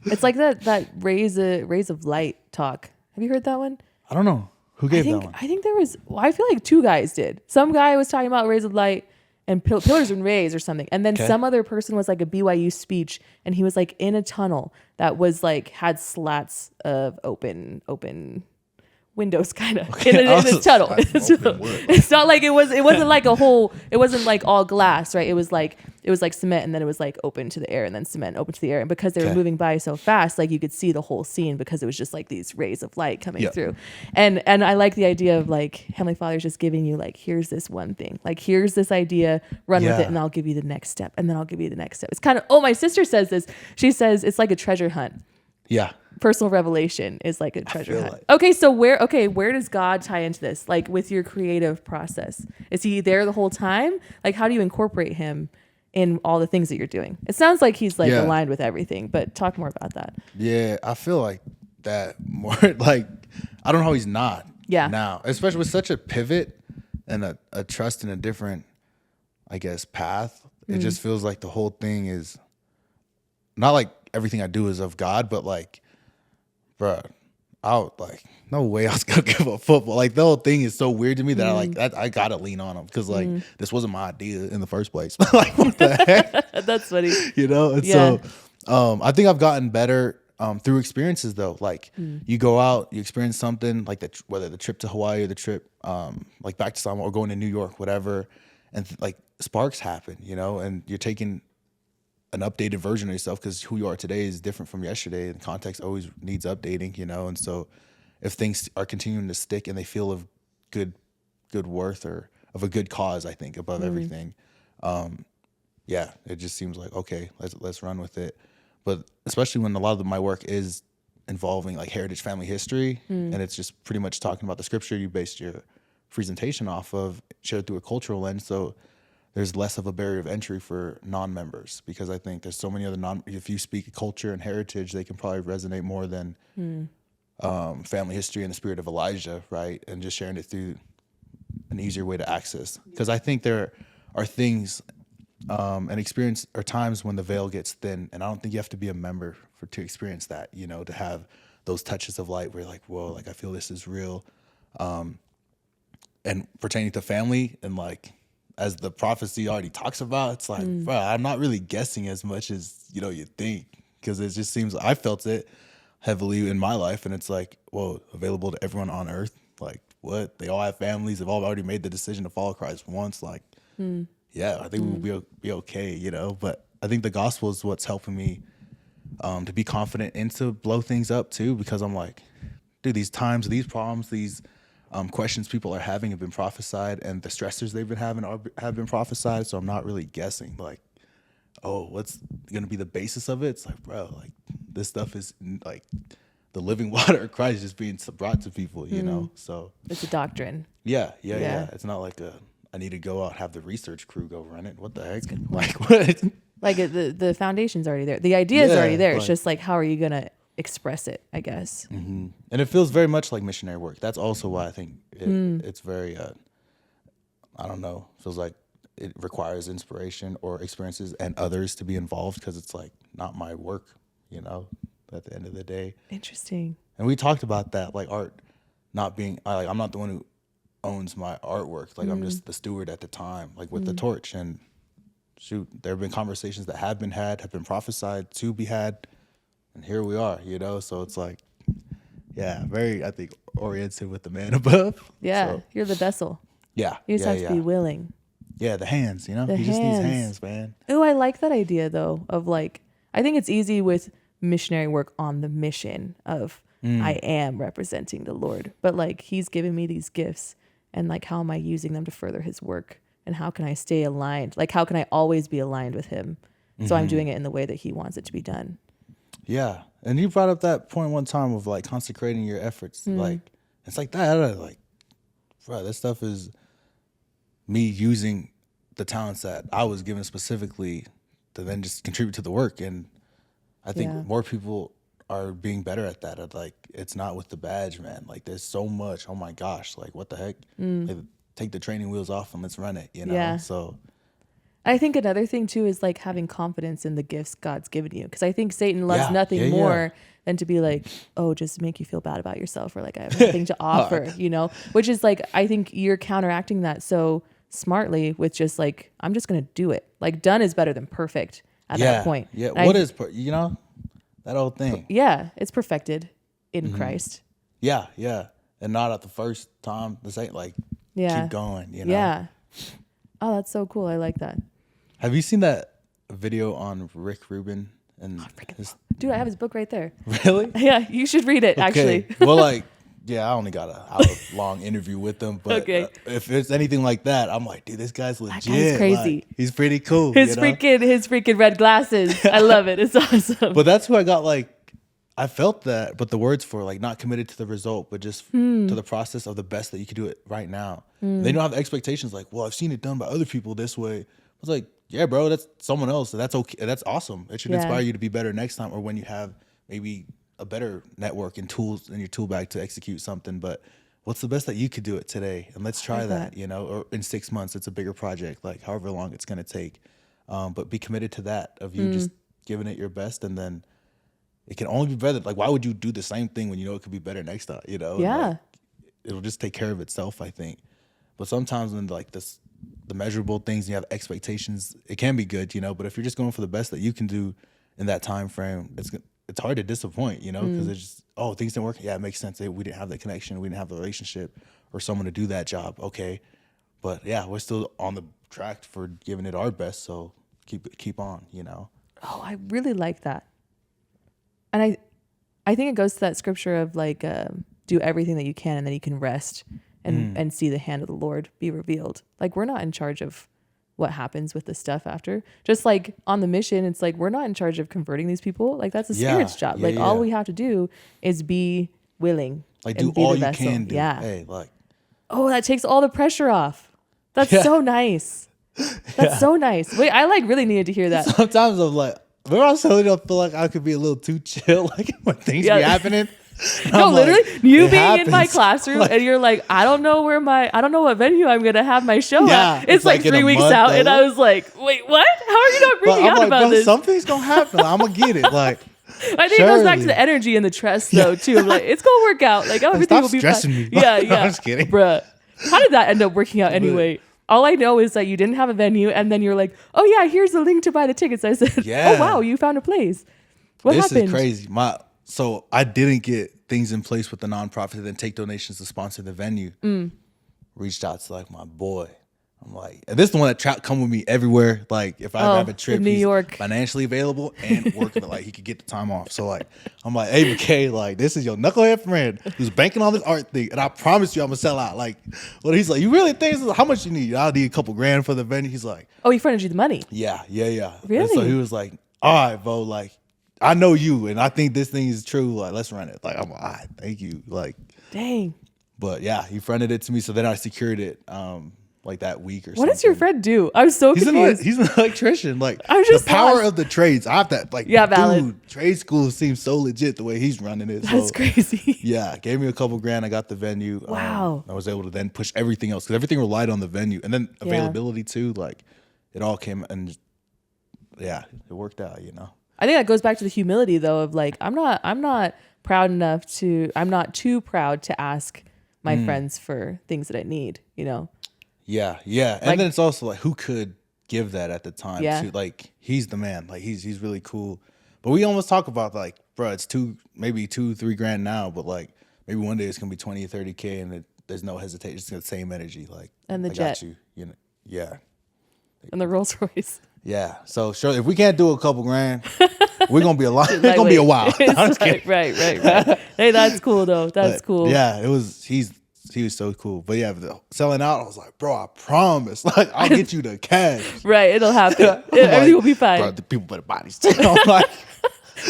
it's like that rays of light talk. Have you heard that one? I don't know. Who gave that one? I think there was, I feel like 2 guys did. Some guy was talking about rays of light and pillars and rays or something. And then some other person was like a BYU speech and he was like in a tunnel that was like, had slats of open windows kind of Okay, in I this was tunnel. like, open wood. It's not like it wasn't like a whole, it wasn't like all glass, right? It was like cement, and then it was like open to the air, and then cement open to the air. And because they were Okay. moving by so fast, like you could see the whole scene because it was just like these rays of light coming Yeah. through. And I like the idea of like Heavenly Father's just giving you like, here's this one thing, like here's this idea, run with Yeah. it, and I'll give you the next step, and then I'll give you the next step. It's kind of, oh, my sister says this. She says it's like a treasure hunt. Yeah. Personal revelation is like a treasure feel hunt. like- Okay, so where does God tie into this? Like with your creative process, is he there the whole time? Like how do you incorporate him in all the things that you're doing? It sounds like he's like Yeah. aligned with everything, but talk more about that. Yeah, I feel like that more. Like, I don't know how he's not. Yeah. Now, especially with such a pivot and a trust in a different, I guess, path. It just feels like the whole thing is not like everything I do is of God, but like, bruh, no way I was gonna give up football. Like the whole thing is so weird to me that I gotta lean on him because like this wasn't my idea in the first place. Like what the heck? That's funny. You know? And Yeah. so I think I've gotten better through experiences though. Like you go out, you experience something like whether the trip to Hawaii or the trip like back to Samoa or going to New York, whatever, and like sparks happen, you know, and you're taking an updated version of yourself because who you are today is different from yesterday, and context always needs updating, you know. And so if things are continuing to stick and they feel of good worth or of a good cause, I think above everything, yeah, it just seems like okay, let's run with it. But especially when a lot of my work is involving like heritage family history, and it's just pretty much talking about the scripture you based your presentation off of, shared through a cultural lens. So there's less of a barrier of entry for non-members because I think there's so many other if you speak culture and heritage, they can probably resonate more than family history and the spirit of Elijah, right? And just sharing it through an easier way to access. Because I think there are things and experience or times when the veil gets thin, and I don't think you have to be a member to experience that, you know, to have those touches of light where you're like, whoa, like I feel this is real. And pertaining to family and like, as the prophecy already talks about, it's like, bro, I'm not really guessing as much as, you know, you think, because it just seems, I felt it heavily in my life, and it's like, whoa, available to everyone on earth. Like, what? They all have families. They've all already made the decision to follow Christ once. Like, yeah, I think we will be okay, you know. But I think the gospel is what's helping me to be confident and to blow things up too, because I'm like, dude, these times, these problems, these questions people are having have been prophesied, and the stressors they've been having have been prophesied. So I'm not really guessing like, oh, what's going to be the basis of it? It's like, bro, like this stuff is like the living water of Christ just being brought to people, you know? So It's a doctrine. yeah. Yeah. It's not like I need to go out, have the research crew go run it. What the heck? Like what? Like the foundation's already there. The idea is already there. It's like- just like, how are you going to express it, I guess. And it feels very much like missionary work. That's also why I think it's very, I don't know, feels like it requires inspiration or experiences and others to be involved, because it's like not my work, you know, at the end of the day. Interesting. And we talked about that, like art not being, I'm not the one who owns my artwork. Like I'm just the steward at the time, like with the torch. And shoot, there have been conversations that have been prophesied to be had. And here we are, you know? So it's like, yeah, very, I think, oriented with the man above. Yeah, So, you're the vessel. yeah. You just yeah, have yeah. to be willing. Yeah, the hands, you know? The He just needs hands. hands, man. Oh, I like that idea though, of like, I think it's easy with missionary work on the mission of I am representing the Lord, but like he's given me these gifts, and like how am I using them to further his work, and how can I stay aligned? Like how can I always be aligned with him? So I'm doing it in the way that he wants it to be done. Yeah. And you brought up that point one time of like consecrating your efforts. Like, it's like that. Like, bro, that stuff is me using the talents that I was given specifically to then just contribute to the work. And I think Yeah. more people are being better at that. At like, it's not with the badge, man. Like, there's so much. Oh my gosh. Like, what the heck? Like, take the training wheels off and let's run it, you know? Yeah. So, I think another thing too is like having confidence in the gifts God's given you. Because I think Satan loves Yeah, nothing yeah, more than to be like, oh, just make you feel bad about yourself, or like I have nothing to offer, you know? Which is like, I think you're counteracting that so smartly with just like, I'm just going to do it. Like done is better than perfect at that point. Yeah. And What is, you know, that old thing. Yeah, it's perfected in Christ. Yeah, yeah. and not at the first time. This ain't like Yeah. keep going, you know? Yeah. Oh, that's so cool. I like that. Have you seen that video on Rick Rubin and Dude, I have his book right there. really? Yeah, you should read it, actually. Well, like, yeah, I only got a hour-long interview with him, but Okay. If it's anything like that, I'm like, dude, this guy's legit. guy's crazy. Like, he's pretty cool. His you know? freaking red glasses. I love it. It's awesome. But that's who I got. Like, I felt that, but the words for like not committed to the result, but just to the process of the best that you could do it right now. They don't have expectations like, well, I've seen it done by other people this way. I was like, yeah, bro, that's someone else. That's okay. That's awesome. It should inspire you to be better next time, or when you have maybe a better network and tools in your tool bag to execute something. But what's the best that you could do it today? And let's try that, you know, or in 6 months, it's a bigger project, like however long it's going to take. But be committed to that of you just giving it your best, and then it can only be better. Like, why would you do the same thing when you know it could be better next time? You know, Yeah. Like, it'll just take care of itself, I think. But sometimes when like the measurable things, and you have expectations, it can be good, you know. But if you're just going for the best that you can do in that time frame, it's hard to disappoint, you know, because it's just, oh, things didn't work. Yeah, it makes sense. We didn't have that connection. We didn't have the relationship or someone to do that job. Okay, but yeah, we're still on the track for giving it our best. So keep on, you know. Oh, I really like that. And I think it goes to that scripture of like, do everything that you can, and then you can rest and see the hand of the Lord be revealed. Like, we're not in charge of what happens with the stuff after. Just like on the mission, it's like, we're not in charge of converting these people. Like, that's the Spirit's job. Like, all we have to do is be willing. Like, and do be all the you vessel. can do. Yeah. Hey, like. Oh, that takes all the pressure off. That's so nice. That's so nice. Wait, I like really needed to hear that. Sometimes I'm like, remember I was telling you I feel like I could be a little too chill, like when things be happening. No, literally, like, you being happens. in my classroom and you're like, I don't know what venue I'm gonna have my show at. It's like 3 weeks out, and I was like, wait, what? How are you not freaking out about this? Something's gonna happen. I'm gonna get it. Like, I think it goes back to the energy and the trust, though, too. I'm like, it's gonna work out. Like, everything will be stressing fine. me. Yeah. I'm just kidding, bruh. How did that end up working out anyway? All I know is that you didn't have a venue, and then you're like, oh yeah, here's the link to buy the tickets. I said, oh wow, you found a place. What happened? This is crazy. So I didn't get things in place with the nonprofit and then take donations to sponsor the venue. Reached out to like my boy. I'm like, and this is the one that come with me everywhere. Like, if I have a trip, New he's York. financially available and working, like he could get the time off. So like, I'm like, hey McKay, like this is your knucklehead friend who's banking on this art thing, and I promise you I'm gonna sell out. Like, well, he's like, you really think this is, how much you need? I'll need a couple grand for the venue. He's like, oh, he fronted you the money. Yeah. Really? And so he was like, all right, Bo, like, I know you, and I think this thing is true. Like, let's run it. Like, I'm like, all right, thank you. Like, dang. But yeah, he fronted it to me, so then I secured it. Like that week or something. What does your friend do? I was so confused. He's an electrician. Like, I was just the power lost. of the trades. I have that. Like, valid. Dude, trade school seems so legit the way he's running it. That's crazy. Yeah, gave me a couple grand. I got the venue. Wow. I was able to then push everything else because everything relied on the venue, and then availability too. Like, it all came, and yeah, it worked out. You know. I think that goes back to the humility though of like, I'm not too proud to ask my friends for things that I need, you know? Yeah. And then it's also like, who could give that at the time? Yeah. Too? Like, he's the man. Like, he's really cool. But we almost talk about like, bro, it's maybe 2-3 grand now, but like maybe one day it's gonna be 20 or 30K, and there's no hesitation. It's the same energy. Like, and the I jet, got you. You know, yeah. And the Rolls Royce. Yeah. So sure, if we can't do a couple grand, we're gonna be a lot. It's gonna be a while. I'm just kidding. Right. Hey, that's cool though. That's cool. Yeah, he was so cool. But yeah, selling out, I was like, bro, I promise. Like, I'll get you the cash. Right, it'll happen. Everything will be fine. Bro, the people better buy these things. I'm like,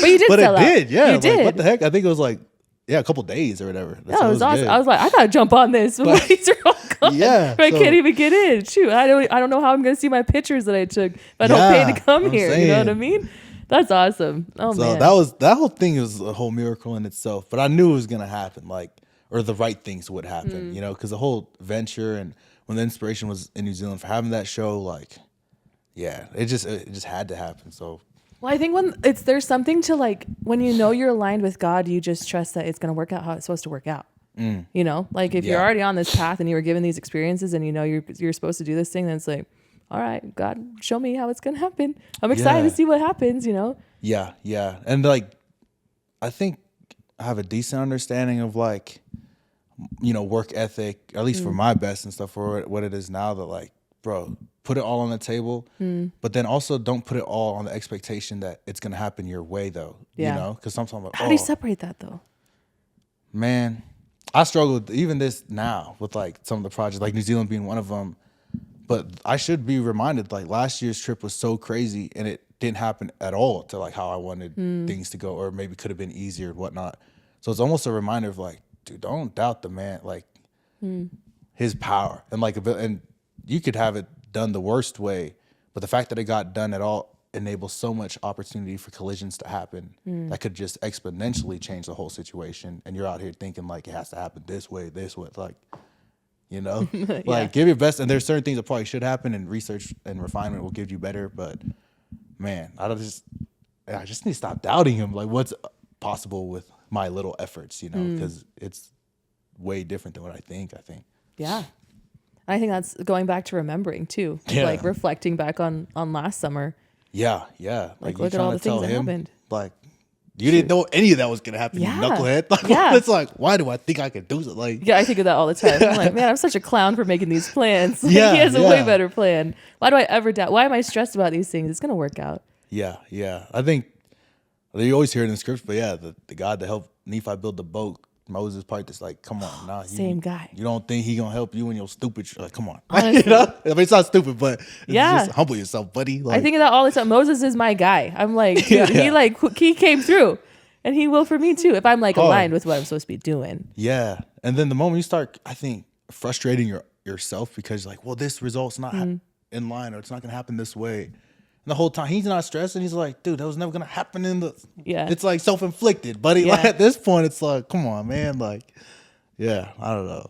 but you did sell out. But it did, yeah. You like, did. what the heck? I think it was like, a couple days or whatever. Yeah, it was awesome. Good. I was like, I gotta jump on this. These are all gone. Yeah. I can't even get in. Shoot, I don't know how I'm gonna see my pictures that I took if I don't pay to come here. Saying. You know what I mean? That's awesome. Oh man. So that whole thing was a whole miracle in itself. But I knew it was gonna happen. Like, or the right things would happen, you know, because the whole venture and when the inspiration was in New Zealand for having that show, like, yeah, it just had to happen. So, well, I think there's something to like when you know you're aligned with God, you just trust that it's gonna work out how it's supposed to work out. You know, like if you're already on this path and you were given these experiences and you know you're supposed to do this thing, then it's like, all right, God, show me how it's gonna happen. I'm excited to see what happens. You know. Yeah, and like, I think I have a decent understanding of like work ethic, at least for my best and stuff, for what it is now, that like, bro, put it all on the table, but then also don't put it all on the expectation that it's going to happen your way though, because sometimes like, How do you separate that though? Man, I struggle with even this now with like some of the projects, like New Zealand being one of them. But I should be reminded, like last year's trip was so crazy and it didn't happen at all to like how I wanted things to go, or maybe could have been easier and whatnot. So it's almost a reminder of like, dude, don't doubt the man, like his power, and like, and you could have it done the worst way, but the fact that it got done at all enables so much opportunity for collisions to happen that could just exponentially change the whole situation. And you're out here thinking like it has to happen this way, like, like give your best. And there's certain things that probably should happen, and research and refinement will give you better. But man, I just need to stop doubting him. Like what's possible with my little efforts, because it's way different than what I think. Yeah. I think that's going back to remembering too, like reflecting back on last summer. Yeah. Like look at all the things that happened. Like you didn't know any of that was gonna happen, you knucklehead. Like, it's like, why do I think I could do it? Like, I think of that all the time. I'm like, man, I'm such a clown for making these plans. Like, he has a way better plan. Why do I ever doubt? Why am I stressed about these things? It's gonna work out. Yeah. I think you always hear it in the scripts, but the God that helped Nephi build the boat, Moses probably just like, come on, same guy. You don't think he gonna help you when you're stupid? Like, come on, Honestly. I mean, it's not stupid, but just humble yourself, buddy. Like, I think of that all the time. Moses is my guy. I'm like, dude, he came through, and he will for me too if I'm like aligned with what I'm supposed to be doing. Yeah, and then the moment you start, I think, frustrating yourself because you're like, well, this result's not in line, or it's not gonna happen this way. And the whole time he's not stressing. He's like, dude, that was never gonna happen it's like self-inflicted, buddy. Like at this point, it's like, come on, man. Like, I don't know.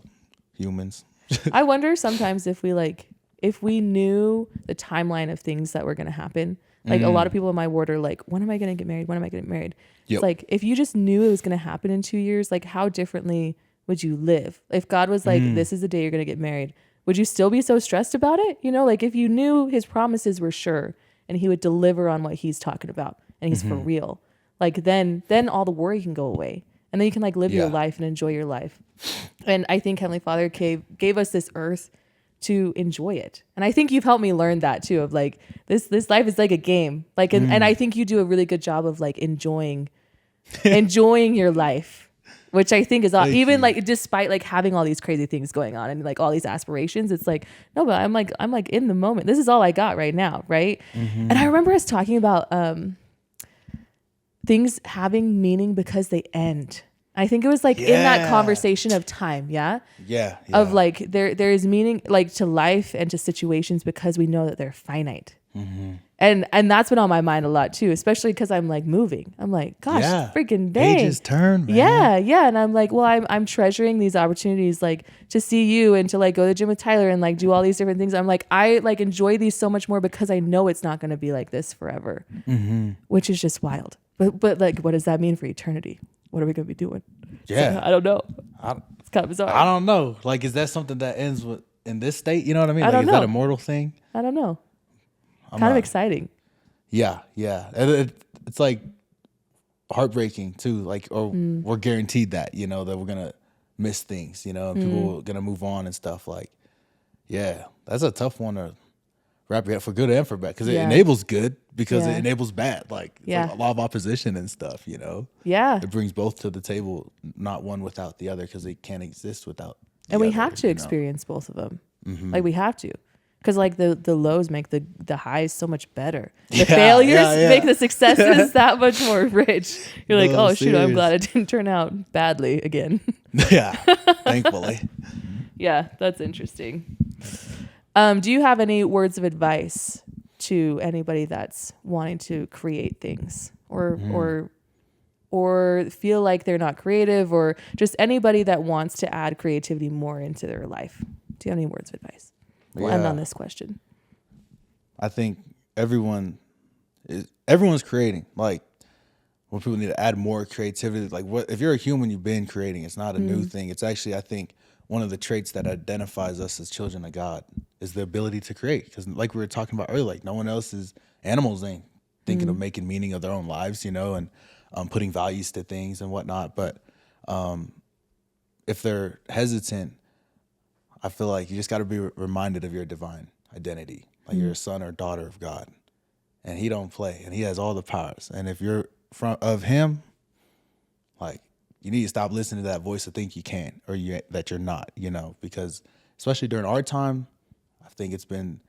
Humans. I wonder sometimes if we knew the timeline of things that were gonna happen. Like a lot of people in my ward are like, when am I gonna get married? When am I getting married? It's like, if you just knew it was gonna happen in 2 years, like how differently would you live? If God was like, this is the day you're gonna get married, would you still be so stressed about it? Like if you knew his promises were sure, and he would deliver on what he's talking about, and he's for real. Like then all the worry can go away, and then you can like live your life and enjoy your life. And I think Heavenly Father gave us this earth to enjoy it, and I think you've helped me learn that too. Of like this life is like a game, like, and I think you do a really good job of like enjoying your life. Which I think is even like, despite like having all these crazy things going on and like all these aspirations, it's like, no, but I'm like in the moment. This is all I got right now. Right. And I remember us talking about things having meaning because they end. I think it was like in that conversation of time. Yeah. Of like, there is meaning like to life and to situations because we know that they're finite. And that's been on my mind a lot too, especially because I'm like moving. I'm like, gosh, freaking dang. Pages turn, man. Yeah. And I'm like, well, I'm treasuring these opportunities, like to see you and to like go to the gym with Tyler and like do all these different things. I'm like, I like enjoy these so much more because I know it's not going to be like this forever, which is just wild. But like, what does that mean for eternity? What are we going to be doing? Yeah. So, I don't know. It's kind of bizarre. I don't know. Like, is that something that ends in this state? You know what I mean? I don't know. Is that a mortal thing? I don't know. Kind of exciting. Yeah. And it's like heartbreaking too. Like, or we're guaranteed that, that we're gonna miss things, and people are gonna move on and stuff. Like, that's a tough one to wrap your head for good and for bad, because it enables good, because it enables bad. Like, it's like a lot of opposition and stuff. Yeah. It brings both to the table, not one without the other, because they can't exist without. And we have to experience both of them. Like we have to. Because like the lows make the highs so much better. The failures make the successes that much more rich. You're like, oh shoot, I'm glad it didn't turn out badly again. Thankfully. Yeah, that's interesting. Do you have any words of advice to anybody that's wanting to create things or feel like they're not creative, or just anybody that wants to add creativity more into their life? Do you have any words of advice? We'll end on this question. I think everyone's creating. Like, when people need to add more creativity, like if you're a human, you've been creating. It's not a new thing. It's actually, I think, one of the traits that identifies us as children of God is the ability to create. Because like we were talking about earlier, like no one else animals ain't thinking of making meaning of their own lives, and putting values to things and whatnot. But if they're hesitant, I feel like you just got to be reminded of your divine identity. Like you're a son or daughter of God, and he don't play, and he has all the powers. And if you're front of him, like you need to stop listening to that voice to think you can or that you're not, because especially during our time, I think it's been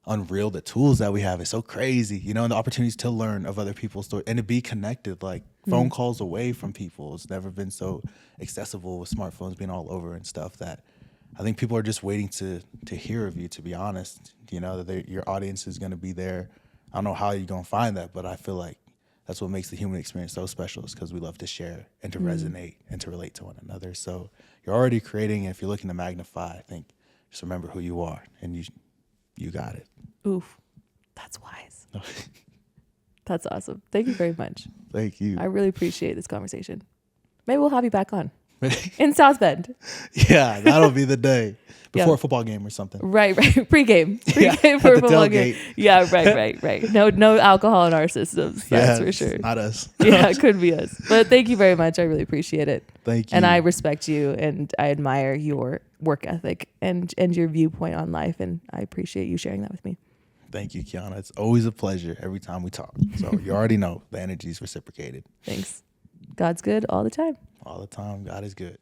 unreal. The tools that we have is so crazy, and the opportunities to learn of other people's stories and to be connected, like phone calls away from people. It's never been so accessible with smartphones being all over and stuff that I think people are just waiting to hear of you, to be honest, that your audience is going to be there. I don't know how you're going to find that, but I feel like that's what makes the human experience so special, is because we love to share and to resonate and to relate to one another. So you're already creating, and if you're looking to magnify, I think just remember who you are, and you got it. Oof, that's wise. That's awesome. Thank you very much. Thank you. I really appreciate this conversation. Maybe we'll have you back on in South Bend. Yeah, that'll be the day before a football game or something. Right. Pre-game At for a the football tailgate. game. Yeah, right. No alcohol in our systems. That's for sure. Not us. Yeah, it could be us. But thank you very much. I really appreciate it. Thank you. And I respect you, and I admire your work ethic and your viewpoint on life, and I appreciate you sharing that with me. Thank you, Kiana. It's always a pleasure every time we talk. So you already know the energy is reciprocated. Thanks. God's good all the time. All the time. God is good.